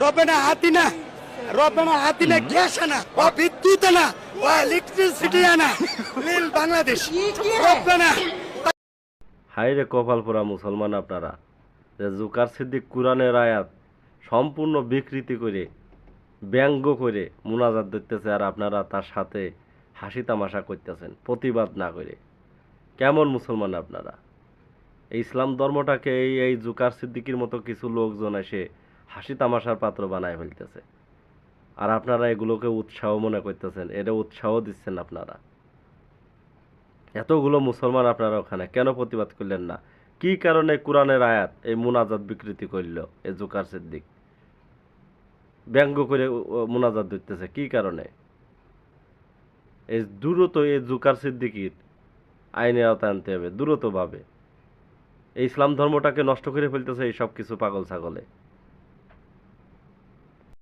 ربنا آتنا ربنا آتنا جيشنا وبدوتنا والكتريسيتينا للبنغلاديش ربنا হায় রে কপাল পোড়া মুসলমান আপনারা, যে জুকার সিদ্দিক কোরআনের আয়াত সম্পূর্ণ বিকৃতি করে ব্যঙ্গ করে মুনাজাত দিতেছে, আর আপনারা তার সাথে হাসি তামাশা করতেছেন প্রতিবাদ না করে। কেমন মুসলমান আপনারা? এই ইসলাম ধর্মটাকে এই জুকার সিদ্দিকির মতো কিছু লোকজন এসে হাসি তামাশার পাত্র বানায় ফেলতেছে, আর আপনারা এগুলোকে উৎসাহ মনে করতেছেন, এটা উৎসাহ দিচ্ছেন আপনারা। এতগুলো মুসলমান আপনারা ওখানে কেন প্রতিবাদ করলেন না? কি কারণে কোরআনের আয়াত এই মুনাজাত বিকৃতি করল? এই জুকার সিদ্দিক ব্যঙ্গ করে মুনাজাত দিতেছে কি কারণে? এই দ্রুত এই জুকার সিদ্দিকির আইনের আওতায় আনতে হবে দ্রুতভাবে। এই ইসলাম ধর্মটাকে নষ্ট করে ফেলতেছে এই সব কিছু পাগল ছাগলে।